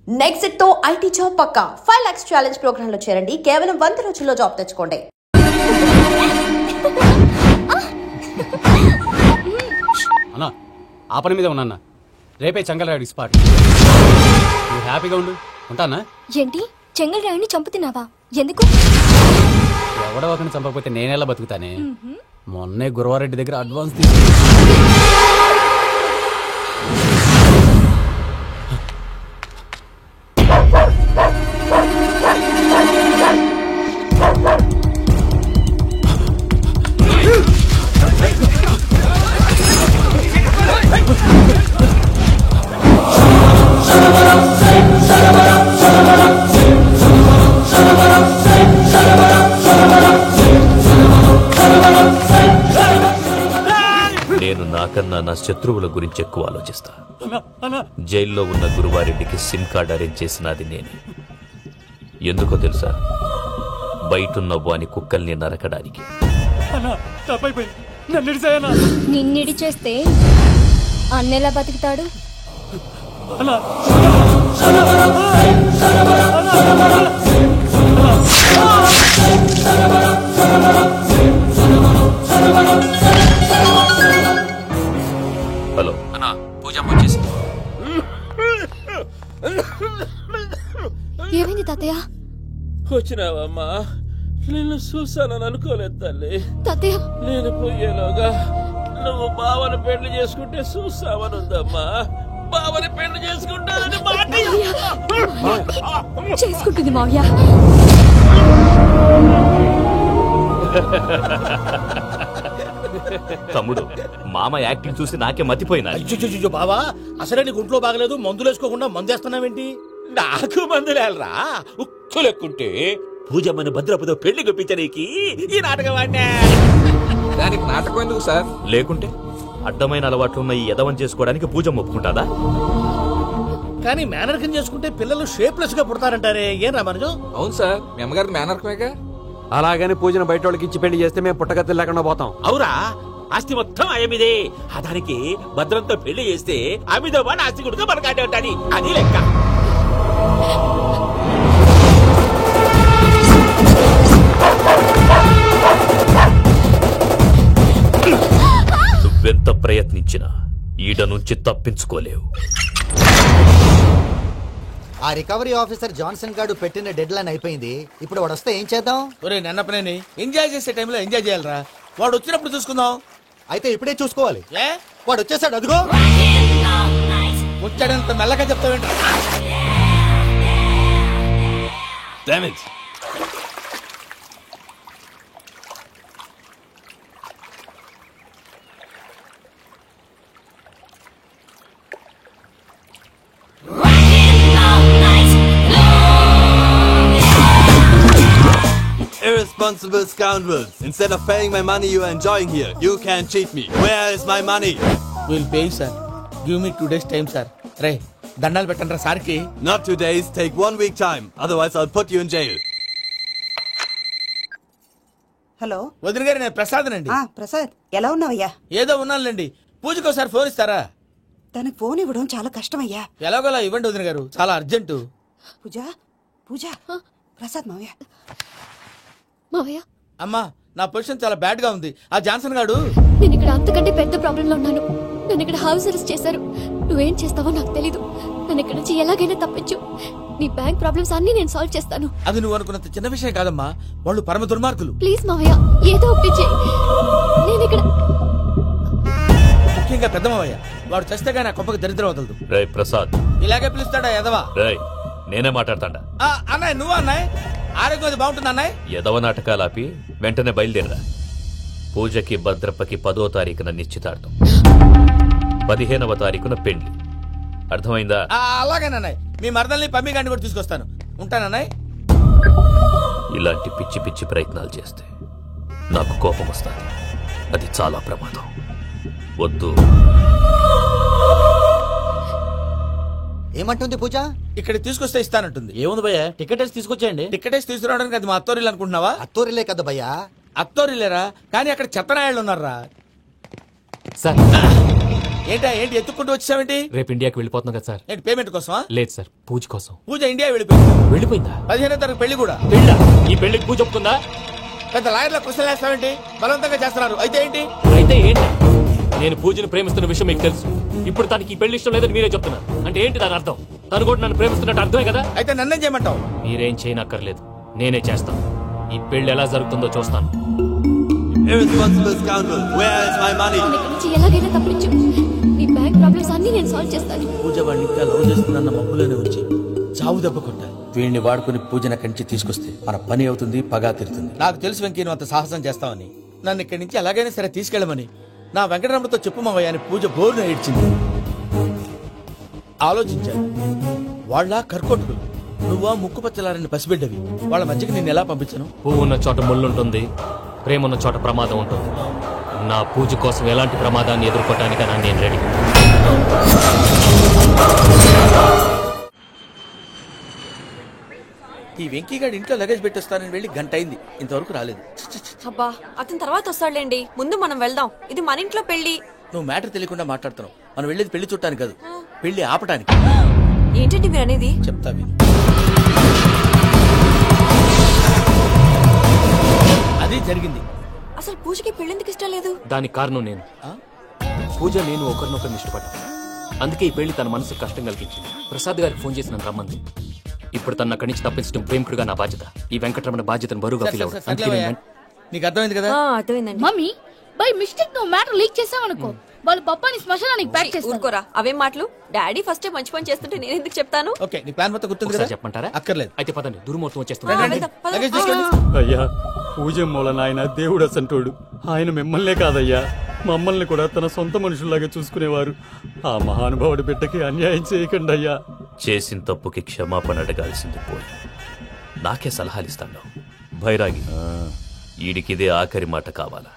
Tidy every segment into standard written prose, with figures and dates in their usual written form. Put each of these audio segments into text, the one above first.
Next తో IT job పక్కా 5 lakhs challenge programme లో చేరండి. కేవలం 100 రోజుల్లో జాబ్ తెచ్చుకోండి. అన్నా ఆ పని మీద ఉన్నా, రేపే చెంగల్రాయుడికి స్పాట్. నువ్వు హ్యాపీగా ఉండు, ఉంటానా? ఏంటి చెంగల్రాయుడిని చంపుతున్నావా? ఎందుకు? ఎవడో ఒకరిని చంపకపోతే నేనెలా బతుకుతానే? మొన్నే గురవారెడ్డి దగ్గర అడ్వాన్స్ తీసుకు. నేను నాకన్నా నా శత్రువుల గురించి ఎక్కువ ఆలోచిస్తా. జైల్లో ఉన్న గురువారెడ్డికి సిమ్ కార్డ్ అరేంజ్ చేసినది నేనే. ఎందుకో తెలుసా? బయటున్న వాని కుక్కల్ని నరకడానికి. నిన్నిడి చేస్తే అన్నెలా బతుకుతాడు? హలో అన్నా, పూజమ్మ వచ్చేసింది. ఏమైంది తాతయ్య? వచ్చినావమ్మా? నిన్ను చూసానని అనుకోలేదు తల్లి. తాతయ్య నేను పోయేలోగా నువ్వు బావని పెళ్లి చేసుకుంటే చూసావని ఉందమ్మా. బావని పెళ్లి చేసుకుంటానని చేసుకుంటుంది మావయ్య. తమ్ముడు, మామ యాక్టింగ్ చూసి నాకే మతిపోయినా. బావా, అసలే నీకు ఒంట్లో బాగలేదు, మందులు వేసుకోకుండా మందేస్తున్నావేంటి? నాకు మందులేరా? ఉక్కు లెక్కుంటే పూజమ్మని భద్రపదో పెళ్లి గొప్పించడానికి ఈ నాటకం ఆడినా. దానికి నాటకం ఎందుకు సార్? లేకుంటే అడ్డమైన అలవాట్లున్న ఈ యదవం చేసుకోవడానికి పూజమ్మ ఒప్పుకుంటాదా? కానీ మేనర్కం చేసుకుంటే పిల్లలు షేప్లెస్ గా పుడతారంటారే, ఏం రామనుజం? అవును సార్, మీ అమ్మగారికి మేనర్కమేగా. అలాగని పూజను బయట వాళ్ళకి ఇచ్చి పెళ్లి చేస్తే మేము పుట్టగతి లేకుండా పోతాం. అవురా? ఆస్తి మొత్తం ఆయమిదే. దానికి భద్రంతో పెళ్లి చేస్తే ఆమెతో పాటు ఆస్తి గుడిగా మనకాడే ఉంటాని, అది లెక్క. నువ్వెంత ప్రయత్నించినా ఈడ నుంచి తప్పించుకోలేవు. ఆ రికవరీ ఆఫీసర్ జాన్సన్ గారు పెట్టిన డెడ్ లైన్ అయిపోయింది. ఇప్పుడు వాడు వస్తే ఏం చేద్దాం? ఒరే నన్నపనేని, ఎంజాయ్ చేసే టైంలో ఎంజాయ్ చేయాలరా. వాడు వచ్చినప్పుడు చూసుకుందాం. అయితే ఇప్పుడే చూసుకోవాలి. ఏ వాడు వచ్చేసాడు, అదిగో. వచ్చాడంత మెల్లగా చెప్తావేంట? Irresponsible scoundrels. Instead of paying my money you are enjoying here, you can cheat me. Where is my money? We'll pay you, sir. Give me 2 days time, sir. రే దండాలు పెట్టండి రా సార్కి. Not 2 days, take 1 week time. Otherwise I'll put you in jail. Hello వదిన గారు, నేను ప్రసాదనండి. ప్రసాద్, ఎలా ఉన్నావయ్యా? ఏదో ఉన్నానులేండి. పూజకి ఒకసారి ఫోన్ ఇస్తారా? తనకు ఫోన్ ఇవ్వడం చాలా కష్టమయ్యా. ఎలాగోలా ఇవ్వండి వదిన గారు, చాలా అర్జెంటు. పూజ పూజ ప్రసాద్ మావయ్య. మావయ్య, అమ్మా, నా పొజిషన్ చాలా బ్యాడ్ గా ఉంది. ఆ జాన్సన్ గాడు. నేను ఇక్కడ అంతకంటే పెద్ద ప్రాబ్లం లో ఉన్నాను. నన్ను ఇక్కడ హౌస్ అరెస్ట్ చేశారు. నువ్వేం చేస్తావో నాకు తెలీదు. నన్ను ఇక్కడ నుంచి ఎలాగైనా తప్పించు. నీ బ్యాంక్ ప్రాబ్లమ్స్ అన్ని నేను సాల్వ్ చేస్తాను. అది నువ్వు అనుకున్నంత చిన్న విషయం కాదమ్మా. వాళ్ళు పరమ దుర్మార్గులు. ప్లీజ్ మావయ్య, ఏదో ఒకటి చెయ్యి. నేను ఇక్కడ ముఖ్యంగా పెద్ద మావయ్య, వాడు చస్తే గానీ ఆ కొంపకి దరిద్రం వదలదు. రేయ్ ప్రసాద్. ఇలాగే పిలుస్తాడా ఎదవా? రేయ్, నేనే మాట్లాడతాడా? అన్నయ్య, నువ్వు అన్నయ్య. ఆరోగ్యం అది బాగుంటుంది అన్నయ్య. యదవ నాటకాలు ఆపి వెంటనే బయలుదేరరా. పూజకి భద్రప్పకి 10వ తారీఖున నిశ్చితార్థం, 15వ తారీఖున పెళ్లి. అర్థమైందా? అలాగేనన్నయ్య. మీ మరదల్ని పమ్మి గాండి కూడా తీసుకొస్తాను. ఉంటానన్నయ్య. ఇలాంటి పిచ్చి పిచ్చి ప్రయత్నాలు చేస్తే నాకు కోపం వస్తుంది. అది చాలా ప్రమాదం. వద్దు. ఏమంటుంది పూజ? ఇక్కడ తీసుకొస్తే ఇస్తానంటుంది. ఏముంది భయ్యా, టికెట్ వేసి తీసుకొచ్చేయండి. టికెట్ వేసి తీసుకురావడానికి అది మా అత్తోరిల్లు అనుకుంటున్నావా? అత్తూరిలే కదా భయ్యా. అత్తోరిల్లేరా, కానీ అక్కడ చెత్తనాయాళ్ళు ఉన్నారా. సార్ ఏంటి ఎత్తుక్కుంటూ వచ్చావేంటి? రేపు ఇండియాకి వెళ్ళిపోతున్నాం కదా సార్. ఏంటి పేమెంట్ కోసమా? లేదు సార్, పూజ కోసం. పూజ ఇండియా వెళ్ళిపోయింది. వెళ్ళిపోయిందా? 15వ తారీఖు పెళ్లి కూడా. పెళ్ళా? ఈ పెళ్లికి పూజ ఒప్పుకుందా? పెద్ద లాయర్ల క్వశ్చన్ వేస్తావేంటి? బలవంతంగా చేస్తున్నారు. అయితే ఏంటి? అయితే ఏంటి? నేను పూజను ప్రేమిస్తున్న విషయం మీకు తెలుసు. ఇప్పుడు తనకి ఈ పెళ్లి ఇష్టం లేదని మీరే చెప్తున్నారు. అంటే ఏంటి దాని అర్థం? తను కూడా నన్ను ప్రేమిస్తున్నట్టు అర్థమే కదా? అయితే నన్నేం చేయమంటావు? మీరేం చేయనక్కర్లేదు, నేనే చేస్తాను. ఈ పెళ్లి ఎలా జరుగుతుందో చూస్తాను. Irresponsible scoundrel, where is my money? నన్ను ఇక్కడి నుంచి ఎలాగైనా తప్పించు. నీ బ్యాంక్ ప్రాబ్లమ్స్ అన్ని నేను సాల్వ్ చేస్తాను. పూజ వాడిని ఇంకా లవ్ చేస్తుందన్న మబ్బులోనే వచ్చి చావు దెబ్బ కొట్టాలి. వీడిని వాడుకుని పూజన కంచి తీసుకొస్తే మన పని అవుతుంది, పగా తీరుతుంది. నాకు తెలుసు వెంకీ నువ్వు అంత సాహసం చేస్తావని. నన్ను ఇక్కడి నుంచి ఎలాగైనా సరే తీసుకెళ్ళమని నా వెంకటరమణతో చెప్పు మావయ్య అని పూజ బోరున ఏడ్చింది. ఆలోచించాను, వాళ్ళ కర్కోటకులు, నువ్వా ముక్కుపచ్చలారని పసిబిడ్డవి. వాళ్ళ మధ్యకి నేను ఎలా పంపించను? పువ్వు ఉన్న చోట ముళ్ళుంటుంది, ప్రేమ ఉన్న చోట ప్రమాదం ఉంటుంది. నా పూజ కోసం ఎలాంటి ప్రమాదాన్ని ఎదుర్కోవటానికైనా నేను రెడీ. ఈ వెంకీగాడి ఇంట్లో లగేజ్ పెట్టొస్తానని వెళ్ళి గంట అయింది, ఇంతవరకు రాలేదు. అబ్బా అతని తర్వాత వస్తాడులేండి, ముందు మనం వెళ్దాం. ఇది మన ఇంట్లో పెళ్లి. నువ్వు మ్యాటర్ తెలియకుండా మాట్లాడుతున్నావు. మనం వెళ్ళేది పెళ్లి చుట్టానికి కాదు, పెళ్లి ఆపటానికి. ఏంటండి మీరు అనేది? చెప్తా విను. అది జరిగింది. అసలు పూజకి పెళ్ళెందుకు ఇష్టం లేదు? దానికి కారణం నేను. పూజ నేను ఒకరినొకరిని ఇష్టపడ్డా. అందుకే ఈ పెళ్లి తన మనసుకు కష్టం కలిగించింది. ప్రసాద్ గారికి ఫోన్ చేసి నన్ను రమ్మంది. ఇప్పుడు తన అక్కడి నుంచి తప్పించడం ప్రేమికుడుగా నా బాధ్యత. ఈ వెంకటరమణ బాధ్యతను బరువుగా ఫీల్ అవ్వడం. నీకు అర్థమైంది కదా? అర్థమైందండి. మమ్మీ బై మిస్టేక్ నువ్వు మ్యాటర్ లీక్ చేసావనుకో, వాళ్ళ పప్పాని శ్మశానానికి ప్యాక్ చేస్తారు. ఊరుకోరా, అవేం మాటలు. డాడీ ఫస్ట్ మంచి పని చేస్తుంటే నేను ఎందుకు చెప్తాను? ఓకే, నీ ప్లాన్ మొత్తం గుర్తుంది కదా? చెప్పమంటారా? అక్కర్లేదు. అయితే పదండి, దుర్మూర్తం ఆ, వచ్చేస్తుంది. వెళ్దాం, పద. లగేజ్ తీసుకెళ్ళు. అయ్యా, పూజ మూలన ఆయన దేవుడు అసంటోడు. ఆయన మిమ్మల్నే కాదయ్యా, మమ్మల్ని కూడా తన సొంత మనుషుల్లాగా చూసుకునేవారు. ఆ మహానుభావుడి బిడ్డకి అన్యాయం చేయకండి అయ్యా. చేసిన తప్పుకి క్షమాపణ అడగాల్సింది పోయి నాకే సలహాలు ఇస్తాను. భైరాగి, ఈడికిదే ఆఖరి మాట కావాలా?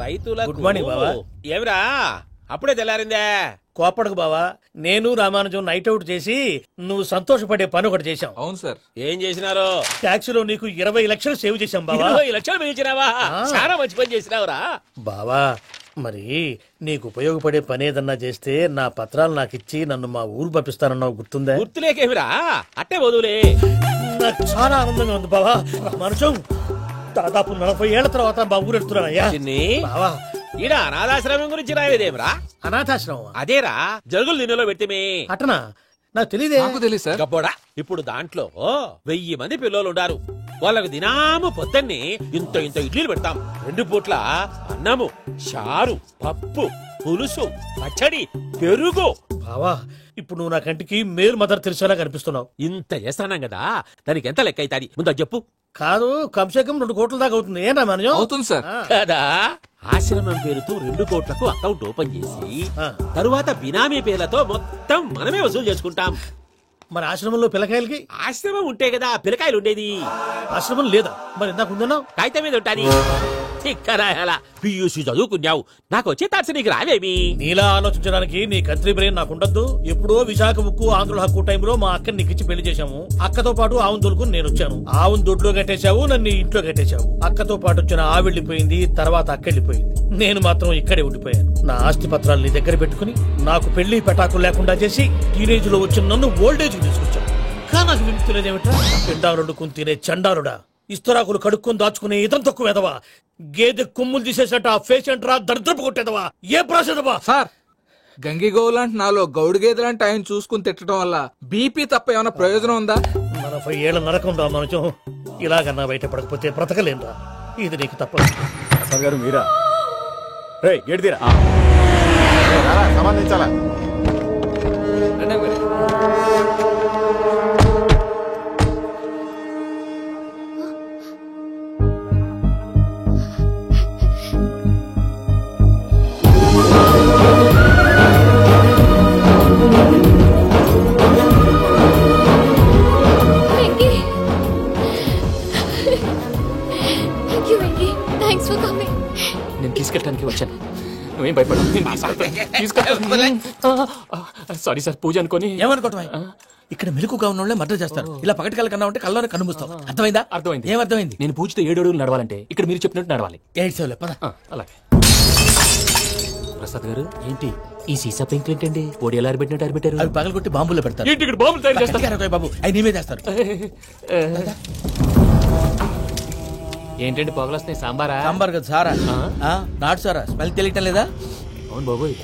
రైతుల గుడ్ మార్నింగ్ బావా. ఏమిరా అప్పుడే తెల్లారిందే? కోపడకు బావా, నేను రామానుజం నైట్ అవుట్ చేసి నువ్వు సంతోషపడే పని ఒకటి చేశాం. అవును సార్. ఏం చేసినారు? ట్యాక్సీలో నీకు 20 లక్షలు సేవ్ చేశాం బావా. 20 లక్షలు మిగిల్చినావా? చాలా మంచి పని చేసినావురా బావా. మరి నీకు ఉపయోగపడే పని ఏదన్నా చేస్తే నా పత్రాలు నాకు ఇచ్చి నన్ను మా ఊరు పంపిస్తానన్నావు, గుర్తుందా? గుర్తులేకేమిరా, అట్టే వదులే. నాకు చాలా ఆనందంగా ఉంది బావా. రామానుజం దాదాపు 40 ఏళ్ల తర్వాత మా ఊరు ఎడుతున్నానయ్యా. బావా, ఈడ అనాథాశ్రమం గురించి రాయలేదేమిరా? అనాథాశ్రమం అదేరా, జరుగులు దీనిలో పెట్టిమే. అటనా? నాకు తెలియదే. నాకు తెలియదు సార్. గబ్బోడా, ఇప్పుడు దాంట్లో 1000 మంది పిల్లలు ఉండారు. వాళ్ళకు దినాము పొద్దున్నే ఇంత ఇంత ఇడ్లీలు పెడతాం. 2 పూట్ల అన్నము, చారు, పప్పు, పులుసు, పచ్చడి, పెరుగు. బావా, ఇప్పుడు నువ్వు నా కంటికి మేలు మదర్ తెలిసేలా కనిపిస్తున్నావు. ఇంత చేస్తానం కదా, దానికి ఎంత లెక్క అవుతుంది ముందు చెప్పు. కాదు, కంసేకం 2 కోట్ల దాకా అవుతుంది. ఏం రామానుజం? అవుతుంది సార్. కదా, ఆశ్రమం పేరుతో 2 కోట్లకు అకౌంట్ ఓపెన్ చేసి తరువాత బినామీ పేర్లతో మొత్తం మనమే వసూలు చేసుకుంటాం. మరి ఆశ్రమంలో పిల్లకాయలకి? ఆశ్రమం ఉంటే కదా పిల్లకాయలు ఉండేది. ఆశ్రమం లేదా? మరి ఇందాక ఉందన్నావు. కాగితం మీద ఉంటాది. పియూసీ చదువుకున్నావు, నాకు వచ్చే తాట్స్ నీకు రావేమి? నీలా ఆలోచించడానికి నీ కత్రి బ్రెయిన్ నాకు ఉండద్దు. ఎప్పుడో విశాఖ ఉక్కు ఆంధ్రుల హక్కు టైంలో మా అక్కని నీకిచ్చి పెళ్లి చేశాము. అక్కతో పాటు ఆవును దొడుకుని నేను వచ్చాను. ఆవును దొడ్లో కట్టేశావు, నన్ను ఇంట్లో కట్టేశావు. అక్కతో పాటు వచ్చిన ఆవిళ్ళిపోయింది, తర్వాత అక్క వెళ్ళిపోయింది. నేను మాత్రం ఇక్కడే ఉండిపోయాను. నా ఆస్తి పత్రాలు నీ దగ్గర పెట్టుకుని నాకు పెళ్లి పెటాకులు లేకుండా చేసి టీనేజ్ లో వచ్చిన నన్ను ఓల్డేజ్ తీసుకొచ్చాను. కానీ నాకు విముక్తులేదేమిటా? పిండారుడుకుని తినే చండారుడా, ఇస్తరాకులు కడుక్కొని దాచుకునే ఇతం తక్కువ ఎదవా, గేదె కొమ్ములు తీసేసట ఆ పేషెంట్ రా దరిద్రపు కొట్టేదవా, ఏ ప్రాసెదవా? సార్, గంగిగోవు లాంటి నాలో గౌడు గేదె లాంటి ఆయన చూసుకుని తిట్టడం వల్ల బీపీ తప్ప ఏమైనా ప్రయోజనం ఉందా? 40 ఏళ్ల నరకం రా మనచం. ఇలాగన్నా బయటపడకపోతే బ్రతకలేనురా. ఇది నీకు తప్పదు. ప్రసాద్ గారు మీరా? రే గేట్ తీరా. సంబంధించాలా? నేను తీసుకెళ్ళడానికి వచ్చాను. నువ్వేం భయపడవు సారీ సార్ పూజ అనుకోని ఏమనుకోవటం ఇక్కడ మెలకుగా ఉన్న వాళ్ళే మర్డర్ చేస్తారు ఇలా పగటి కళ్ళ కన్నా ఉంటే కళ్ళలోనే కనుమూస్తావు అర్థమైందా అర్థమైంది ఏమర్థమైంది నేను పూజతో 7 అడుగులు నడవాలంటే ఇక్కడ మీరు చెప్పినట్టు నడవాలి 8 సేవలే పద అలాగే ప్రసాద్ గారు ఏంటి ఈ సీసా పెంకులు ఏంటండి పొడి ఎలా అరబెట్టినట్టు అరబెట్టారు అవి పగలగొట్టి బాంబులో పెడతారు ఏంటి ఇక్కడ బాంబులు తయారు చేస్తారు పక్కకి బాబు అవి నేమే చేస్తారు ఏంటండి పొగలొస్తాయి సాంబారా సాంబార్ కదా సారా నాటు సారా స్మెల్ తెలియటం లేదా అవును బాబోయ్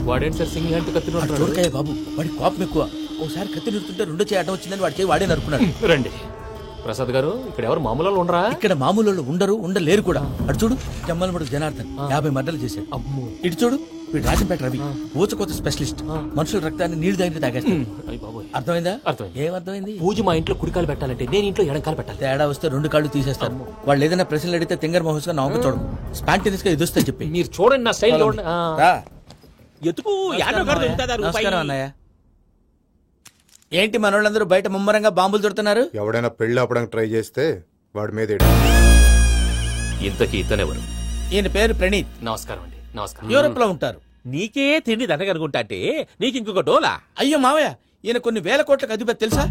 వాడేంటి సార్ సింగిల్ హ్యాండ్ కత్తి చూడకాయ బాబు వాడి కోపం ఎక్కువ ఒకసారి కత్తి నిరుతుంటే రెండో చేయడం వచ్చిందని వాడి చేయి వాడే నరుకున్నాడు రండి ప్రసాద్ గారు ఇక్కడ ఎవరు మామూలు వాళ్ళు ఉండరా ఇక్కడ మామూలు వాళ్ళు ఉండరు ఉండలేరు కూడా అటు చూడు జమ్మలమడు జనార్దన్ 50 మర్డర్లు చేశాడు ఇటు చూడు వీడు రాజంపేట రవి ఊచకోత స్పెషలిస్ట్ మనుషుల రక్తాన్ని నీళ్లు దగ్గర తాగేస్తాడు అర్థమైందా ఏమర్థమైంది పూజ మా ఇంట్లో కుడికాలు పెట్టాలంటే నేను ఇంట్లో ఎడంకాలు పెట్టాలి తేడా వస్తే 2 కాళ్ళు తీసేస్తారు వాళ్ళు ఏదైనా ప్రశ్నలు అడిగితే తింగర్ మహోస్ గా నవ్వు చూడదు స్పాంటినియస్ గా ఎదుస్తా చెప్పి మీరు చూడండి నా స్టైల్ ఎతుకు నమస్కారం అన్నయ్య ఏంటి మనోళ్ళందరూ బయట ముమ్మరంగా బాంబులు దొరుకుతున్నారు ఎవడైనా పెళ్లి ఆపడానికి ట్రై చేస్తే వాడి మీద ఇంతకీ ఇతనెవరు ఈయన పేరు ప్రణీత్ నమస్కారం అండి నమస్కారం యూరోప్ లో ఉంటారు నీకే తిండి దండగనుకుంటా అంటే నీకు ఇంకొక డోలా అయ్యో మావయ్య ఈయన కొన్ని వేల కోట్లకు అధిపతి తెలుసా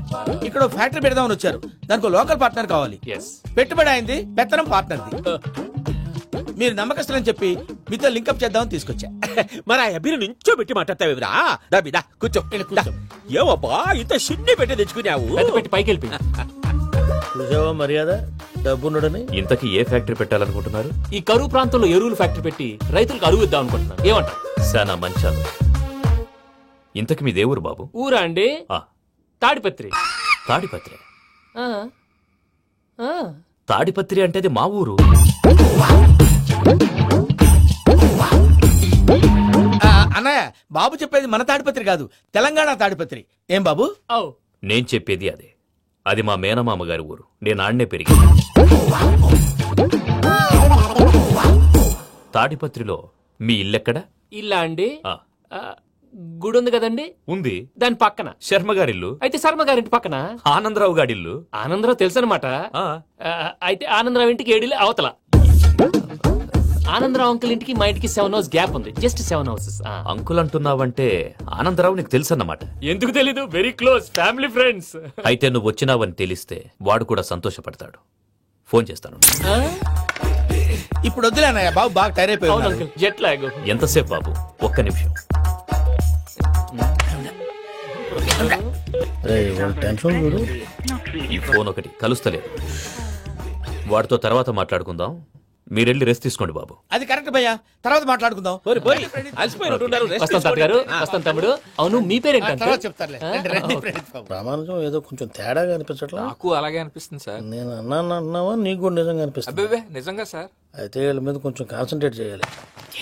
ఇక్కడ ఫ్యాక్టరీ పెడదామని వచ్చారు దానికి లోకల్ పార్ట్నర్ కావాలి పెట్టుబడి అయింది పెత్తనం పార్ట్నర్ది మీరు నమ్మకస్తులని చెప్పి మీతో లింకప్ చేద్దామని తీసుకొచ్చా మరి ఆ అబ్బిని నుంచో పెట్టి మాట్లాడతావురా దాబిదా కూర్చో ఏవబ్బా ఇంత సిడ్ని పెట్టి తెచ్చుకున్నావు పెట్టి పైకి వెళ్ళి చూసావా మర్యాద డబ్బున్నడని ఇంతకీ ఏ ఫ్యాక్టరీ పెట్టాలనుకుంటున్నారు ఈ కరువు ప్రాంతంలో ఎరువులు ఫ్యాక్టరీ పెట్టి రైతులకు అరువు ఇద్దాం అనుకుంటున్నారు ఏమంటారు శానా మంచాలు ఇంతకి మీ దేవురు బాబు ఊరా అండి తాడిపత్రి తాడిపత్రి తాడిపత్రి అంటే అది మా ఊరు అన్నయ్య బాబు చెప్పేది మన తాడిపత్రి కాదు తెలంగాణ తాడిపత్రి ఏం బాబు నేను చెప్పేది అదే అది మా మేనమామ గారి ఊరు నేను ఆడనే పెరిగి తాడిపత్రిలో మీ ఇల్లెక్కడ ఇల్లా అండి గుడి ఉంది కదండి ఉంది దాని పక్కన శర్మ గారిల్లు అయితే శర్మ గారింటి పక్కన ఆనందరావు గారిల్లు ఆనందరావు తెలుసు అనమాట అయితే ఆనందరావు ఇంటికి 7 అవతల ఆనందరావు అంకుల్ ఇంటికి మా ఇంటికి 7 హౌస్ గ్యాప్ ఉంది జస్ట్ 7 హౌసెస్ అంకుల్ అంటున్నావంటే ఆనందరావు నీకు తెలుసు అన్నమాట ఎందుకు తెలీదు వెరీ క్లోజ్ ఫ్యామిలీ ఫ్రెండ్స్ అయితే నువ్వు వచ్చినావని తెలిస్తే వాడు కూడా సంతోషపడతాడు ఫోన్ చేస్తాను ఇప్పుడు వద్దులే అన్నయ్య బాబు బాగా టైర్ అయిపోయాడు జెట్ లాగ్ ఎంతసేపు బాబు ఒక్క నిమిషం ఈ ఫోన్ ఒకటి కలుస్తలేదు వాడితో తర్వాత మాట్లాడుకుందాం మీరెళ్ళి రెస్ట్ తీసుకోండి బాబు అది కరెక్ట్ భయ్యా తర్వాత మాట్లాడుకుందాం తమ్ముడు అవును మీ పేరేంటి చెప్తారులే ప్రామాణికం ఏదో కొంచెం తేడాగా అనిపించట్లా నాకు అలాగే అనిపిస్తుంది సార్ నేను అన్నావా నీకు కూడా నిజంగా అనిపిస్తుంది నిజంగా సార్ అయితే వీళ్ళ మీద కొంచెం కాన్సన్ట్రేట్ చేయాలి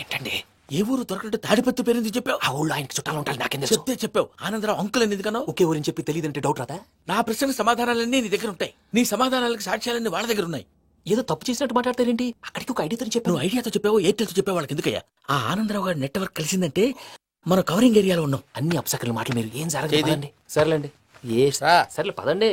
ఏంటండి ఏ ఊరు దొరకట్టు తాడిపత్రి పేరు ఎందుకు చెప్పావు ఆ ఊళ్ళో ఆయనకి చుట్టాలు ఉంటారు నాకేం చెప్తే చెప్పావు ఆనందరావు అంకుల్ ఎందుకు కన్నా ఒకే ఊరిని చెప్పి తెలియదంటే డౌట్ రాదా నా ప్రశ్నకు సమాధానాలన్నీ నీ దగ్గర ఉంటాయి నీ సమాధానాలకు సాక్ష్యాలన్నీ వాళ్ళ దగ్గర ఉన్నాయి ఏదో తప్పు చేసినట్టు మాట్లాడతారేంటి అక్కడికి ఒక ఐడియాతో చెప్పావు నువ్వు ఐడియాతో చెప్పావు ఎయిర్టెల్తో చెప్పావు వాళ్ళకి ఎందుకయ్యా ఆ ఆనందరావు గారి నెట్వర్క్ కలిసిందంటే మనం కవరింగ్ ఏరియాలో ఉన్నాం అన్ని అప్సకర్ల మాటలు మీరు ఏం జరగదండి సర్లేండి సర్లే పదండి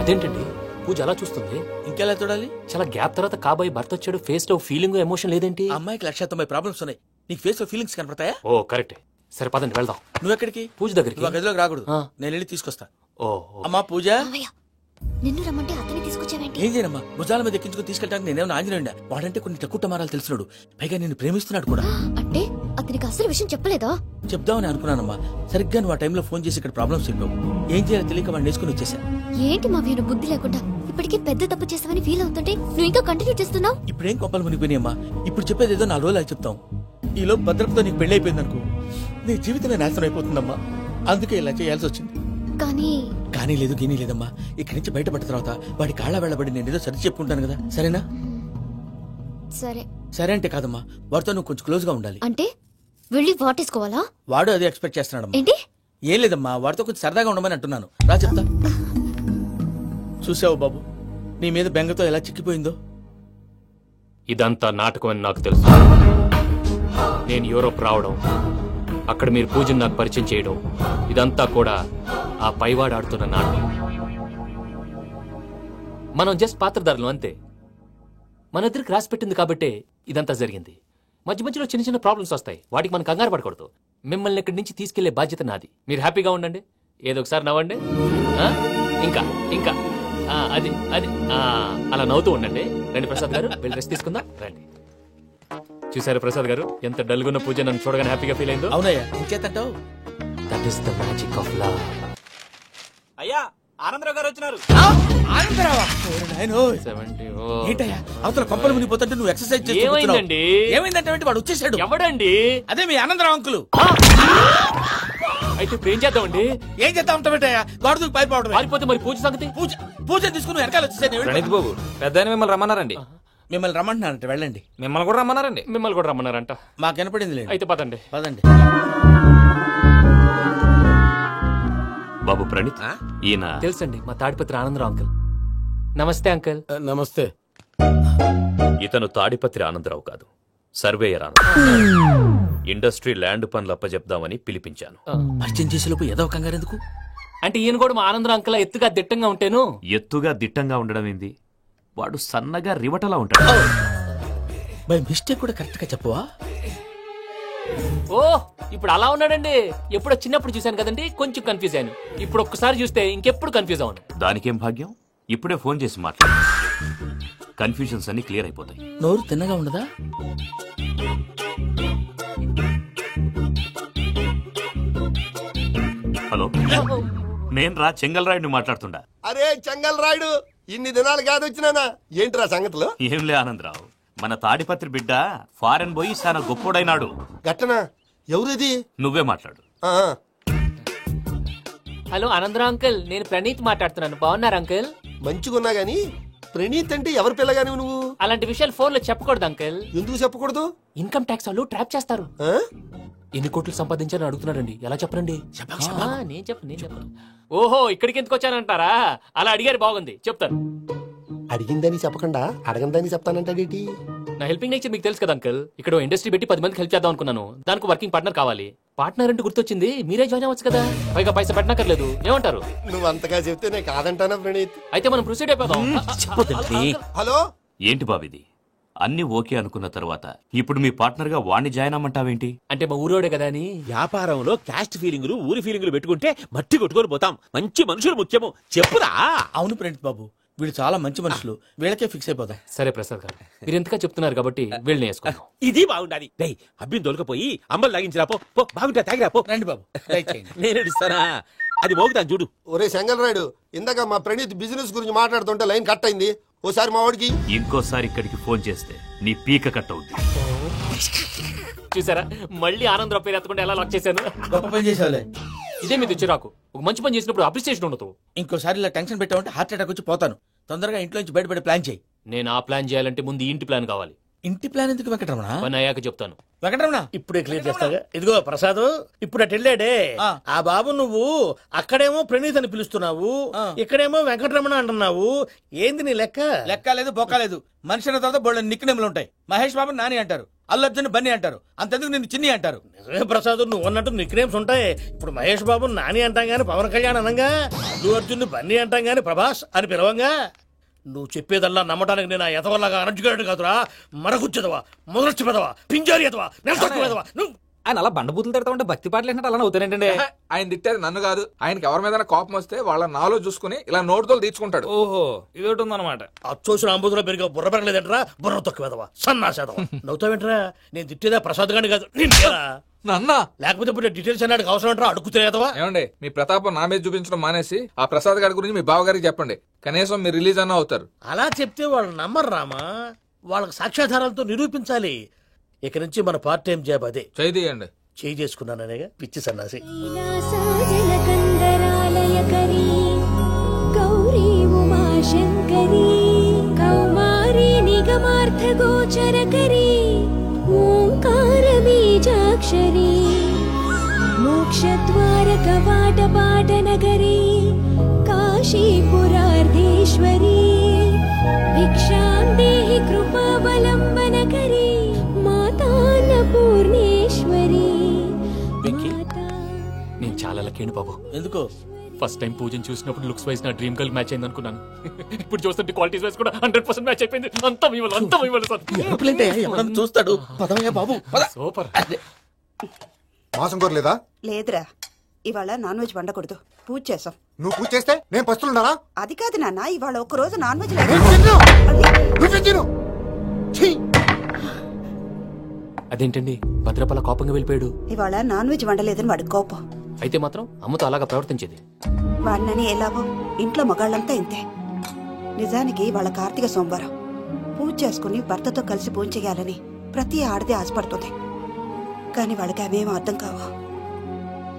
అదేంటండి పూజ అలా చూస్తుంది ఇంకెలా చూడాలి చాలా గ్యాప్ తర్వాత కాబోయే భర్త వచ్చాడు ఫేస్ లో ఫీలింగ్ ఎమోషన్ లేదేంటి అమ్మాయికి 190 ప్రాబ్లమ్స్ ఉన్నాయి నీకు ఫేస్ లో ఫీలింగ్స్ కనపడతాయా ఓ కరెక్ట్ సరే పదండి వెళ్దాం నువ్వెక్కడికి పూజ దగ్గరికి గదిలోకి రాకూడదు నేను వెళ్ళి తీసుకొస్తా ఓ అమ్మా పూజ నిన్ను రమ్మంటే అతన్ని తీసుకొచ్చావేంటి ఏం చేయనమ్మా భుజాల మీద ఎక్కించుకుని తీసుకెళ్ళడానికి నేనేమో ఆంజనేయుడా వాడంటే కొన్ని తక్కువ టమారాలు తెలిసినాడు పైగా నేను ప్రేమిస్తున్నాడు కూడా అంటే అతనికి అసలు విషయం చెప్పలేదా చెప్దామని అనుకున్నానమ్మా సరిగ్గా నువ్వు ఆ టైంలో ఫోన్ చేసి ఇక్కడ ప్రాబ్లమ్స్ చెప్పావు ఏం చేయాలో తెలియక వాడిని నేర్చుకుని వచ్చేసా ఏంటి మా వీరు బుద్ధి లేకుండా ఇప్పటికీ పెద్ద తప్పు చేస్తావని ఫీల్ అవుతుంటే నువ్వు ఇంకా కంటిన్యూ చేస్తున్నావు ఇప్పుడేం కొప్పలు మునిగిపోయినాయమ్మా ఇప్పుడు చెప్పేది ఏదో 4 రోజులు అని చెప్తాం ఈలో భద్రతతో నీకు పెళ్లి అయిపోయింది అనుకో నీ జీవితమే నాశనం అయిపోతుందమ్మా అందుకే ఇలా చేయాల్సి వచ్చింది కానీ లేదు గీనీ లేదమ్మా ఇక్కడి నుంచి బయటపడ్డ తర్వాత వాడి కాళ్ళ వెళ్ళబడి నేను ఏదో సరి చెప్పుకుంటాను కదా సరేనా సరే అంటే కాదమ్మా వాడితో నువ్వు కొంచెం క్లోజ్ గా ఉండాలి అంటే వెళ్ళి వాటేసుకోవాలా వాడు అదే ఎక్స్పెక్ట్ చేస్తున్నాడు ఏంటి ఏం లేదమ్మా వాడితో కొంచెం సరదాగా ఉండమని అంటున్నాను రా చెప్తా చూసావు బాబు నీ మీద బెంగతో ఎలా చిక్కిపోయిందో ఇదంతా నాటకం అని నాకు తెలుసు నేను యూరోప్ రావడం అక్కడ మీరు పూజను నాకు పరిచయం చేయడం ఇదంతా కూడా ఆ పైవాడు ఆడుతున్న నాటకం మనం జస్ట్ పాత్రధారులు అంతే. మన ఇద్దరికి రాసి పెట్టింది కాబట్టే ఇదంతా జరిగింది. మధ్య మధ్యలో చిన్న చిన్న ప్రాబ్లమ్స్ వస్తాయి, వాటికి మనం కంగారు పడకూడదు. మిమ్మల్ని ఇక్కడి నుంచి తీసుకెళ్లే బాధ్యత నాది. మీరు హ్యాపీగా ఉండండి, ఏదో ఒకసారి నవ్వండి. ఇంకా ఇంకా అది అది అలా నవ్వుతూ ఉండండి. రండి ప్రసాద్ గారు, వెళ్ళి రెస్ట్ తీసుకుందాం రండి. చూసారా ప్రసాద్ గారు, ఎంత డల్గున్న పూజ నన్ను చూడగానే హ్యాపీగా ఫీల్ అయిందో. అవునయ్యా, ఇంకేతంటావు? That is the magic of love. అయ్యా ఆనందరావు గారు వచ్చినారు. ఆనందరావా? ఏంటయ్యా అవతల కొంపలు మునిగిపోతుంటే నువ్వు ఎక్సర్సైజ్ చేస్తూ ఏమైందండి? ఏమైందంటే వాడు వచ్చేసాడు. ఎవడండి? అదే మీ ఆనందరావు అంకులు. అయితే ఇప్పుడు ఏం చేద్దామండి? ఏం చేద్దాం ఉంటావేటయ్యా, గొడవకు పైపోవడం. పారిపోతే మరి పూజ సంగతి? పూజ తీసుకుని వెనకాల వచ్చేసాను. ప్రణీత్ బాబు, పెద్ద మిమ్మల్ని రమ్మన్నారండి. మిమ్మల్ని రమ్మంటున్నారంట, వెళ్ళండి. మిమ్మల్ని కూడా రమ్మన్నారండి. మిమ్మల్ని కూడా రమ్మన్నారంట. మాకు వినపడింది లేదు. అయితే పదండి పదండి. బాబు ప్రణీత్, ఈయన తెలుసండి, మా తాడిపత్రి ఆనందరావు అంకుల్. నమస్తే అంకుల్. నమస్తే. ఇతను తాడిపత్రి ఆనందరావు కాదు, సర్వేయర్ ఆనందరావు. ఇండస్ట్రీ ల్యాండ్ పనులు అప్పచెప్దామని పిలిపించాను. పరిచయం చేసేలోపు ఏదో కంగారు ఎందుకు? అంటే ఈయన కూడా మా ఆనందరావు అంకుల్ ఎత్తుగా దిట్టంగా ఉంటాను. ఎత్తుగా దిట్టంగా ఉండడం ఏంది, వాడు సన్నగా రివటలా ఉంటాడు. బై మిస్టేక్ కూడా కరెక్ట్ గా చెప్పవా? ఓ ఇప్పుడు అలా ఉన్నాడండి. ఎప్పుడో చిన్నప్పుడు చూశాను కదండి, కొంచెం కన్ఫ్యూజ్ అయ్యాను. ఇప్పుడు ఒక్కసారి చూస్తే ఇంకెప్పుడు కన్ఫ్యూజ్ అవ్వను. దానికేం భాగ్యం, ఇప్పుడే ఫోన్ చేసి మాట్లాడు, కన్ఫ్యూజన్స్ అన్ని క్లియర్ అయిపోతాయి. నోరు తిన్నగా ఉండదా? హలో, నేను రా చెంగల్ రాయుడిని మాట్లాడుతుండా. అరే చెంగల్ రాయుడు, ఇన్ని దినాలు కాదు వచ్చినానా? ఏంట్రా సంగతులు? ఏంలే ఆనందరావు, మన తాడిపత్రి బిడ్డ ఫారెన్ పోయి చాలా గొప్పోడైనాడు. గట్టనా? ఎవరిది? నువ్వే మాట్లాడు. హలో ఆనందరావు అంకుల్, నేను ప్రణీత్ మాట్లాడుతున్నాను. బాగున్నారు అంకుల్? మంచిగున్నా గాని ప్రణీత్ అంటే ఎవరి పిల్లగాని నువ్వు? అలాంటి విషయాలు ఫోన్ లో చెప్పకూడదు అంకుల్. ఎందుకు చెప్పకూడదు? ఇన్కమ్ ట్యాక్స్ వాళ్ళు ట్రాప్ చేస్తారు. ఎన్ని కోట్లు సంపాదించాలని అడుగుతున్నాడండి, ఎలా చెప్పరండి? నేను చెప్పను. ఓహో, ఇక్కడికి ఎందుకు వచ్చానంటారా? అలా అడిగారు, బాగుంది, చెప్తాను. అడిగిందని చెప్పకుండా అడగందని చెప్తానంటాడేటి? నా హెల్పింగ్ నేచర్ మీకు తెలుసు కదా అంకుల్. ఇక్కడ ఇండస్ట్రీ పెట్టి 10 మందికి హెల్ప్ చేద్దాం అనుకున్నాను. దానికి వర్కింగ్ పార్ట్నర్ కావాలి. పార్ట్నర్ అంటే గుర్తొచ్చింది, మీరే జాయిన్ అవ్వచ్చు కదా, పైగా పైసా పెట్టనక్కర్లేదు. ఏమంటారు? నువ్వు అంతగా చెప్తే నేను కాదంటానా ప్రణీత్? అయితే మనం ప్రొసీడ్ అయిపోదాం. హలో, ఏంటి బాబిది? అన్ని ఓకే అనుకున్న తర్వాత ఇప్పుడు మీ పార్ట్నర్ గా వాణ్ణి జాయిన్ అమ్మంటావేంటి? అంటే మా ఊరోడే కదా అని. వ్యాపారంలో క్యాస్ట్ ఫీలింగులు, ఊరి ఫీలింగులు పెట్టుకుంటే మట్టి కొట్టుకొని పోతాం. మంచి మనుషులు ముఖ్యము. చెప్పురా. అవును ప్రణీత్ బాబు, వీళ్ళు చాలా మంచి మనుషులు, వీళ్ళకే ఫిక్స్ అయిపోతాం. సరే ప్రసాద్ గారు, మీరు ఎంతగా చెప్తున్నారు కాబట్టి వీళ్ళని వేసుకుందాం. ఇది బాగుండాలి. డై అబ్బిని దొలకపోయి అమ్మలు లాగించిరా పో. బాగుంటా తాగిరా పో. రండి బాబు, నేను ఇస్తానా? అది మోగుతాను చూడు. ఒరే చెంగల్ రాయుడు, ఇందాక మా ప్రణీత్ బిజినెస్ గురించి మాట్లాడుతుంటే లైన్ కట్ అయింది. ఓసారి మా వాడికి ఇంకోసారి ఇక్కడికి ఫోన్ చేస్తే నీ పీక కట్ అవుద్ది. చూసారా, మళ్ళీ ఆనందరావు పేరు ఎత్తకుండా ఎలా లాక్ చేశాను. గొప్ప పని చేసావులే. ఇదే మీద చిరాకు. ఒక మంచి పని చేసినప్పుడు అప్రిసియేషన్ ఉండదు. ఇంకోసారి ఇలా టెన్షన్ పెట్టామంటే హార్ట్ అటాక్ వచ్చి పోతాను. తొందరగా ఇంట్లో నుంచి బయటపడే ప్లాన్ చేయి. నేను ఆ ప్లాన్ చేయాలంటే ముందు ఇంటి ప్లాన్ కావాలి. ఇంటి ప్లాన్ ఎందుకు వెంకటరమణ? పని అయ్యాక చెప్తాను. వెంకటరమణ ఇప్పుడే క్లియర్ చేస్తాగా. ఇదిగో ప్రసాద్, ఇప్పుడు అటు వెళ్ళాడే ఆ బాబు, నువ్వు అక్కడేమో ప్రణీత్ అని పిలుస్తున్నావు, ఇక్కడేమో వెంకటరమణ అంటున్నావు. ఏంది నీ లెక్క? లెక్క లేదు, బొక్క లేదు. మనిషి అన్న తర్వాత బోళ్ళ నిక్నెములు ఉంటాయి. మహేష్ బాబు నాని అంటారు, అల్లు అర్జున్ బన్నీ అంటారు, అంతెందుకు నిన్ను చిన్ని అంటారు. నిజమే ప్రసాద్, నువ్వు అన్నట్టు నిక్నేమ్స్ ఉంటాయి. ఇప్పుడు మహేష్ బాబు నాని అంటాం గాని పవన్ కళ్యాణ్ అనంగా, అల్లు అర్జున్ బన్నీ అంటాం గాని ప్రభాస్ అని పిలవంగా. నువ్వు చెప్పేదల్లా నమ్మటానికి నేను ఎతవల్లాగా అనర్జుగాడు కాదురా. మరగుచ్చదవా, మొదలచ్చి పెదవా, పింజారి ఎదవా, నెలసొక్కుదవా. నువ్వు ఆయన అలా బండబూతులు తిడతా ఉంటే భక్తి పాటలు ఏంటంటే అలా అవుతానంటే. ఆయన తిట్టేది నన్ను కాదు, ఆయనకి ఎవరి మీద కోపం వస్తే వాళ్ళ నాలో చూసుకుని ఇలా నోటుతో తీర్చుకుంటాడు. ఓహో, ఇదొకటి ఉందన్నమాట. అచ్చోసిన అంబుధులో పెరిగా బుర్ర పెరగలేదంటరా, బుర్ర తొక్కువేదవా, సన్నాసేదవా. నవ్వుతావేంట్రా? నేను తిట్టేదా ప్రసాద్ గాని కాదు, నన్నా. లేకపోతే ఇప్పుడు డీటెయిల్స్ అన్నాడు అవసరం అంటారా? అడుగుతాయేదవా? ఏమండి, మీ ప్రతాపం నా మీద చూపించడం మానేసి ఆ ప్రసాద్ గారి గురించి మీ బావగారికి చెప్పండి. కనీసం మీరు రిలీజ్ అన్న అవుతారు. అలా చెప్తే వాళ్ళు నమ్మరు రామా, వాళ్ళకి సాక్ష్యాధారాలతో నిరూపించాలి. ఇక నుంచి మన పార్ట్ టైం జాబ్ అదే. చేయండి. చేయి చేసుకున్నాననేగా పిచ్చి సన్నాసి. గౌరీ ఉమాశంకరీ కౌమారీ నిగమార్థగోచరకరీ ఓంకార బీజాక్షరీ మోక్షద్వార కవాట పాటనగరీ కాశీపురార్ధేశ్వరీ భిక్షాం దేహి కృపావలంబనకరీ మాతాన్నపూర్ణేశ్వరీ. నేను చాలా లక్కీని బాబు. ఎందుకో? ఫస్ట్ టైం పూజను చూసినప్పుడు లుక్స్ వైజ్ నా డ్రీమ్ గర్ల్ మ్యాచ్ అయింది అనుకున్నాను. ఇప్పుడు చూస్తుంటే క్వాలిటీస్ వైజ్ కూడా 100% మ్యాచ్ అయిపోయింది. అంతా ఇవ్వాలి సార్. చూస్తాడు పదమయ్యా బాబు. సూపర్. మాసం కోరలేదా? లేదురా, ఇవాళ నాన్ వెజ్ వండకూడదు, పూజ చేసాం. నువ్వు పూజ చేస్తే నేను పస్తులున్నానా? అది కాదు నాన్న, ఇవాళ ఒక రోజు నాన్ వెజ్ అదేంటండి భద్రపల కోపంగా వెళ్ళిపోయాడు? ఇవాళ నాన్ వెజ్ వండలేదని వాడి కోపం. అయితే మాత్రం అమ్మతో అలాగా ప్రవర్తించేది. వాడినని ఎలాగో ఇంట్లో మగాళ్ళంతా ఇంతే. నిజానికి వాళ్ళ కార్తీక సోమవారం పూజ చేసుకుని భర్తతో కలిసి పూజ చేయాలని ప్రతి ఆడది ఆశపడుతుంది. కానీ వాళ్ళకి అవేమో అర్థం కావు.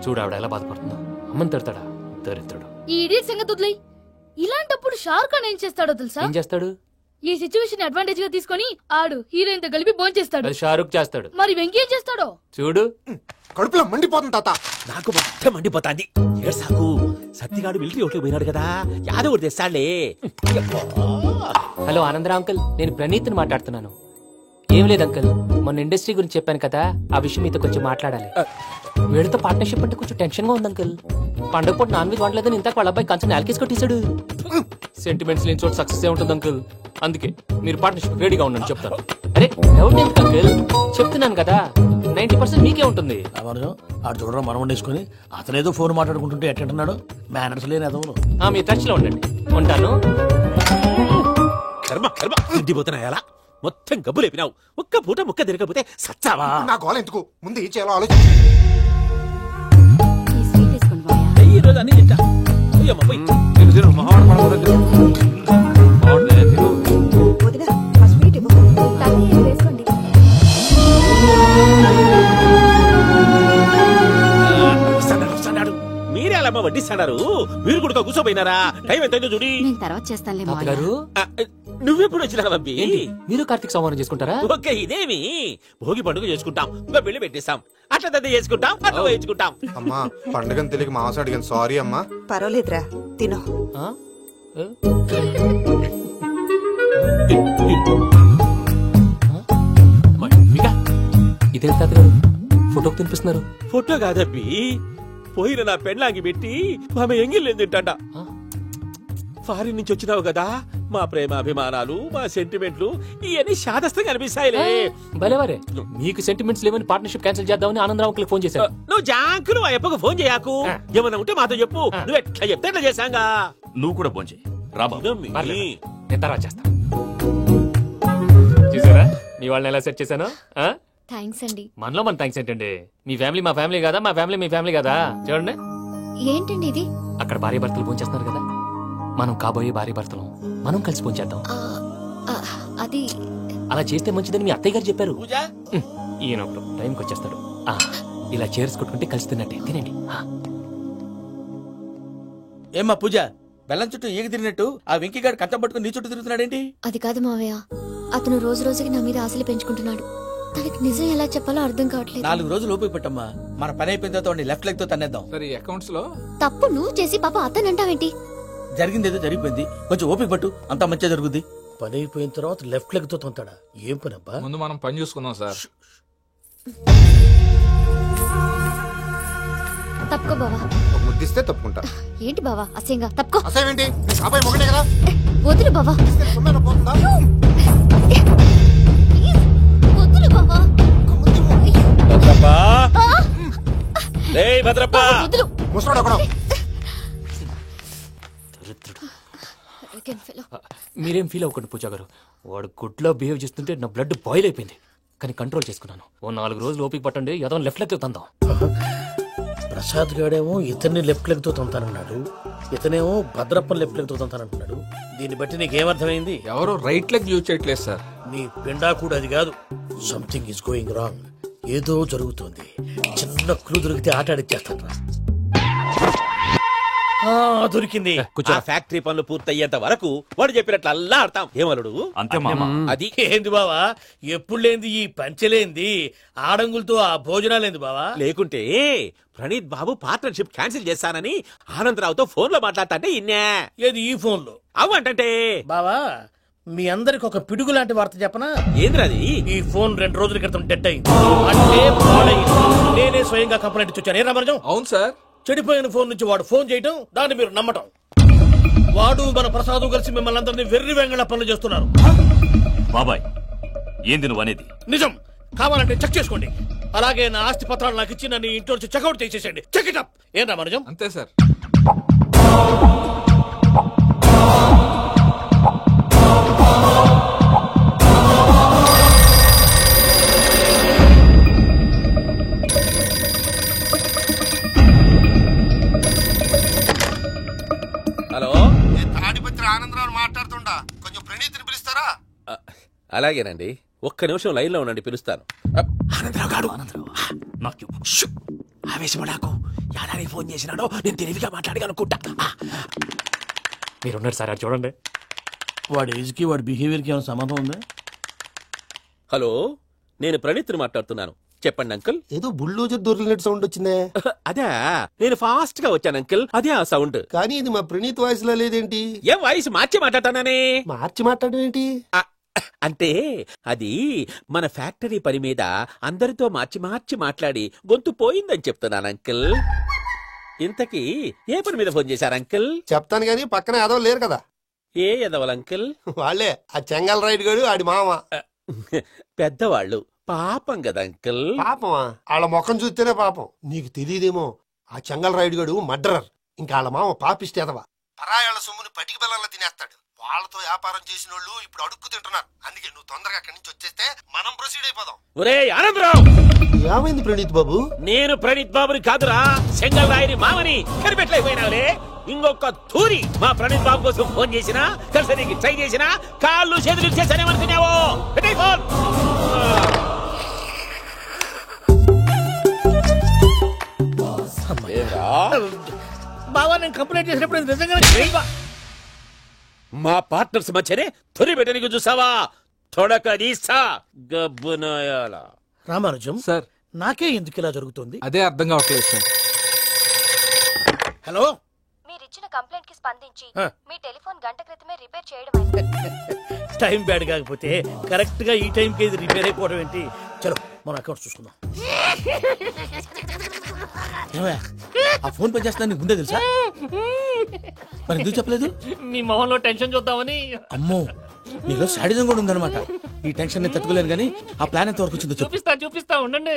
చూడు ఆవిడ ఎలా బాధపడుతుందో. అమ్మని తిడతాడా? దరిద్రుడు. ఈ ఇడియట్ సంగతి వదిలేయ్. ఇలాంటప్పుడు షారుఖ్ ఖాన్ ఏం చేస్తాడో తెలుసా? ఏం చేస్తాడు? ఈ సిచ్యువేషన్ అడ్వాంటేజ్ గా తీసుకొని ఆడు హీరోయిన్ తో కలిపి బోన్ చేస్తాడు. అది షారుఖ్ చేస్తాడు. మరి వెంకీ ఏం చేస్తాడో చూడు. కడుపులో మండిపోతుంది తాత. నాకు మొత్తం మండిపోతాంది. ఏడ్సాకు. సత్తిగాడు మిలిటరీ ఒకటి పోయినాడు కదా, యాదవ్ తెస్తాడులే. హలో ఆనందరా అంకుల్, నేను ప్రణీత్ని మాట్లాడుతున్నాను. ఏం లేదు అంకుల్, మొన్న ఇండస్ట్రీ గురించి చెప్పాను కదా, ఆ విషయం మీతో కొంచెం మాట్లాడాలి. వీడితో పార్ట్నర్షిప్ అంటే కొంచెం టెన్షన్ గా ఉంది అంకుల్. పండుగ పూట నాన్ వెజ్ వండలేదని ఇంతకు వాళ్ళ అబ్బాయి కంచెం నేలకేసి కొట్టేశాడు. సెంటిమెంట్స్ లేని చోట సక్సెస్ ఏ ఉంటుంది అంకుల్. అందుకే మీరు పార్ట్నర్షిప్ రెడీగా ఉండండి చెప్తాను. అరే డౌట్ ఎందుకు అంకుల్, చెప్తున్నాను కదా 90% మీకే ఉంటుంది. ఆడు చూడడం మనం వండేసుకుని అతనేదో ఫోన్ మాట్లాడుకుంటుంటే ఎట్టంటున్నాడు. మేనర్స్ లేని అదవులు. మీ టచ్ లో ఉండండి. ఉంటాను. కర్మ కర్మ తిండిపోతున్నా ఎలా మొత్తం గబ్బు లేపినావు. ఒక్క పూట ముక్క తిరగకపోతే సచ్చావా? నా గోల ఎందుకు, ముందు ఏం చేయాలో ఆలోచించు. ఈ రోజు అన్ని తింటా. వదినా, ఆ స్వీట్ ఇవ్వు. వేసుకోండి. మీరే అలా వడ్డిస్తాడారు. మీరు కూడా కూర్చోపోయినారా? టైం ఎంతైందో చూడి. నేను తర్వాత చేస్తానులే గారు. నువ్వెప్పుడు వచ్చినా బంబి? మీరు కార్తీక్ సంహారం చేసుకుంటారా? ఓకే, ఇదేమి భోగి పండుగ చేసుకుంటాం, ఇంకా పెళ్లి పెట్టేస్తాం, అట్లా దద్ద చేసుకుంటాం, అట్లా వేయించుకుంటాం. అమ్మా పండుగని తెలియక మాంసం అడిగాను, సారీ అమ్మా. పర్వాలేదురా, తిను. ఇదేం తాతగారు ఫోటోకి తినిపిస్తున్నారు? ఫోటో కాదబ్బి, పోయిన నా పెళ్ళాంగి పెట్టి ఆమె ఎంగిల్లేం తింటాడ. ఫారిన్ నుంచి వచ్చినావు కదా, మా ప్రేమ అభిమానాలు, మా సెంటిమెంట్లు ఇవన్నీ శాదస్తంగా అనిపిస్తాయిలే. భలేవారే, మీకు సెంటిమెంట్స్ లేవని పార్ట్నర్షిప్ క్యాన్సిల్ చేద్దామని ఆనందరావుకి ఫోన్ చేశాను. నువ్వు జాంకులు ఆ ఎప్పకు ఫోన్ చేయకు. ఏమన్నా ఉంటే మాతో చెప్పు. నువ్వు ఎట్లా చెప్తే ఎట్లా చేశాంగా. నువ్వు కూడా ఫోన్ చేయి. నేను తర్వాత చేస్తా. చూసారా మీ వాళ్ళని ఎలా సెట్ చేశాను? థ్యాంక్స్ అండి. మనలో మన థ్యాంక్స్ ఏంటండి? మీ ఫ్యామిలీ మా ఫ్యామిలీ కదా, మా ఫ్యామిలీ మీ ఫ్యామిలీ కదా. చూడండి, ఏంటండి ఇది? అక్కడ భార్య భర్తలు ఫోన్ చేస్తున్నారు కదా, మనం కాబోయే భార్య భర్తలు మనం కలిసి ఫోన్ చేద్దాం. అది అలా చేస్తే మంచిదని మీ అత్తయ్య గారు చెప్పారు. ఈయన ఒకడు టైంకి వచ్చేస్తాడు. ఇలా చేర్స్ కొట్టుకుంటే కలిసి తిన్నట్టే. తినండి. ఏమ్మా పూజ, బెల్లం చుట్టూ ఈగ తిరిగినట్టు ఆ వెంకీగాడు కట్టం పట్టుకుని నీ చుట్టూ తిరుగుతున్నాడేంటి? అది కాదు మావయ్య, అతను రోజు రోజుకి నా మీద ఆశలు పెంచుకుంటున్నాడు. తనకి నిజం ఎలా చెప్పాలో అర్థం కావట్లేదు. 4 రోజులు ఓపిక పట్టమ్మా, మన పని అయిపోయిన తర్వాత లెఫ్ట్ లెగ్ తో తన్నేద్దాం. సరే, అకౌంట్స్ లో తప్పు నువ్వు చేసి పాప అతను అంటావేంటి? జరిగిందేదో జరిగిపోయింది, కొంచెం ఓపిక పట్టు, అంతా మంచిగా జరుగుద్ది. పని అయిపోయిన తర్వాత లెఫ్ట్ లెగ్ తో తొంతాడా? ఏం పని అబ్బా? ముందు మనం పని చూసుకుందాం సార్. తప్పుకో బావా. ముద్దిస్తే తప్పుకుంటా. ఏంటి బావా అసహ్యంగా? తప్పుకో. అసహ్యేంటి? అబ్బాయి మొగనే కదా. వదులు బావా. వదులు బావా. భద్రప్పా, భద్రప్పా, వదులు. ముసరాడు అక్కడ. మీరేం ఫీల్ అవ్వకండి పూజా గారు. వాడు గుడ్లో బిహేవ్ చేస్తుంటే నా బ్లడ్ బాయిల్ అయిపోయింది. కానీ కంట్రోల్ చేసుకున్నాను. ఓ 4 రోజులు ఓపిక పట్టండి, ఏదో లెఫ్ట్ లెగ్ తందాం. ప్రసాద్ గాడేమో ఇతన్ని లెఫ్ట్ లెగ్ తో తొంతానన్నాడు, ఇతనేమో భద్రప్పని లెఫ్ట్ లెగ్ తో తొంతానంటున్నాడు. దీన్ని బట్టి నీకేమర్థమైంది? ఎవరు రైట్ లెగ్ యూజ్ చేయట్లేదు సార్. నీ పిండా కూడా అది కాదు. Something is going wrong. ఏదో జరుగుతోంది. చిన్న క్లూ దొరికితే ఆట ఆడిచ్చేస్తాను రా. దొరికింది. ఆ ఫ్యాక్టరీ పనులు పూర్తయ్యేంత వరకు వాడు చెప్పినట్లు అల్లా ఆడతాం. ఏమలుడు అంతే మామ. అది ఏంది బావా, ఎప్పుడు లేంది ఈ పంచలేంది, ఆడంగులతో ఆ భోజనాలేంది బావా? లేకుంటే ప్రణీత్ బాబు పార్ట్నర్షిప్ క్యాన్సిల్ చేస్తానని ఆనందరావుతో ఫోన్ లో మాట్లాడతాంటే ఇన్నే. ఏది ఈ ఫోన్ లో? అవ్వంటే బావా, మీ అందరికి ఒక పిడుగు లాంటి వార్త చెప్పనా? ఏంద్రది? ఈ ఫోన్ 2 రోజుల క్రితం డెడ్ అయింది. అంటే పాడైంది. నేనే స్వయంగా కంప్లైంట్ ఇచ్చాను. ఏ రామరాజం? అవును సార్. చెడిపోయిన ఫోన్ నుంచి వాడు ఫోన్ చేయటం, దాన్ని మీరు నమ్మటం. వాడు మన ప్రసాదు కలిసి మిమ్మల్ని అందరినీ వెర్రి వెంగళ పనులు చేస్తున్నారు. బాబాయ్ ఏంది నువ్వు అనేది? నిజం. కావాలంటే చెక్ చేసుకోండి. అలాగే నా ఆస్తి పత్రాలు నాకు ఇచ్చి నన్ను ఇంట్లో నుంచి చెక్అౌట్ చేసేసండి. Check it up. ఏం రామనుజం? అంతే సార్. హలో, తాడిపత్రి ఆనందరావు మాట్లాడుతుండా, కొంచెం ప్రణీతిని పిలుస్తారా? అలాగేనండి. ఒక్క నిమిషం లైన్ లో ఉండండి, పిలుస్తాను. ఆనందరావు గాడు. ఆవేశపడాకు. యాదానికి ఫోన్ చేసినాడో నేను తెలివిగా మాట్లాడి అనుకుంటా. మీరున్నారు సార్, అది చూడండి. వాడి ఏజ్ కి వాడి బిహేవియర్ కి ఏమైనా సంబంధం ఉందా? హలో, నేను ప్రణీత్ని మాట్లాడుతున్నాను. చెప్పండి అంకుల్. ఏదో బుల్డోజర్ దొరికినట్టు సౌండ్ వచ్చిందే. అదే, నేను ఫాస్ట్ గా వచ్చాను అంకుల్. అదే ఆ సౌండ్. కానీ ఇది మా ప్రణీత్ వాయిస్ లో లేదేంటి? ఏం వాయిస్ మార్చి మాట్లాడతానని? మార్చి మాట్లాడడం ఏంటి? అంటే అది మన ఫ్యాక్టరీ పని మీద అందరితో మార్చి మార్చి మాట్లాడి గొంతు పోయిందని చెప్తున్నాను అంకుల్. ఇంతకీ ఏ పని మీద ఫోన్ చేశారు అంకుల్? చెప్తాను గానీ పక్కన ఏదో లేరు కదా. ఏ ఎదవలు అంకుల్? వాళ్ళే ఆ చెంగల్ రైడ్ గడు ఆడి మామ. పెద్దవాళ్ళు. పాపం కదా అంకుల్. పాపమా? వాళ్ళ ముఖం చూస్తేనే పాపం. నీకు తెలియదేమో, ఆ చెంగల్ రైడ్ గడు మర్డరర్. ఇంకా వాళ్ళ మామ పాపిస్తేదవా. పరాయాళ్ళ సొమ్ముని పటికి బెల్లంలో తినేస్తాడు. వాళ్ళతో వ్యాపారం చేసిన వాళ్ళు ఇప్పుడు అడుక్కు తింటున్నారు. అందుకే నువ్వు తొందరగా అక్కడి నుంచి వచ్చేస్తే మనం ప్రొసీడ్ అయిపోదాం. ఒరే ఆనందరావు! ఏమైంది ప్రణీత్ బాబు? నేను ప్రణీత్ బాబుని కాదురా, సెంగల్ రాయని మామని. కనిపెట్టలేకపోయినావులే. ఇంకొక తూరి మా ప్రణీత్ బాబు కోసం ఫోన్ చేసినా, కలిసి ట్రై చేసినా కాళ్ళు చేతులు చేశానేమనుకున్నావో. పెట్టేయ్ ఫోన్. బావా, నేను కంప్లైంట్ చేసినప్పుడు నిజంగానే మా పార్ట్నర్స్ మధ్యనే తొలి పెట్టడానికి చూసావా? తొడక తీస్తా గబ్బునాయాల. రామానుజం సార్, నాకే ఎందుకు ఇలా జరుగుతుంది? అదే అర్థం కావట్లేదు సార్. హలో, మీరిచ్చిన కంప్లైంట్ కి స్పందించి ఆ. మీ టెలిఫోన్ గంట క్రితమే రిపేర్ చేయడం టైం బ్యాడ్ కాకపోతే కరెక్ట్ గా ఈ టైం కి ఇది రిపేర్ అయిపోవడం ఏంటి? చలో మన అకౌంట్ చూసుకుందాం. ఏమయ్య, ఆ ఫోన్ పని చేస్తా నీకు ముందే తెలుసా? మరి ఎందుకు చెప్పలేదు? మీ మొహంలో టెన్షన్ చూద్దామని. అమ్మో, నీలో శాడిజం కూడా ఉందన్నమాట. ఈ టెన్షన్ నేను తట్టుకోలేను కానీ ఆ ప్లాన్ ఎంత వరకు వచ్చిందో చెప్పు. చూపిస్తా ఉండండి.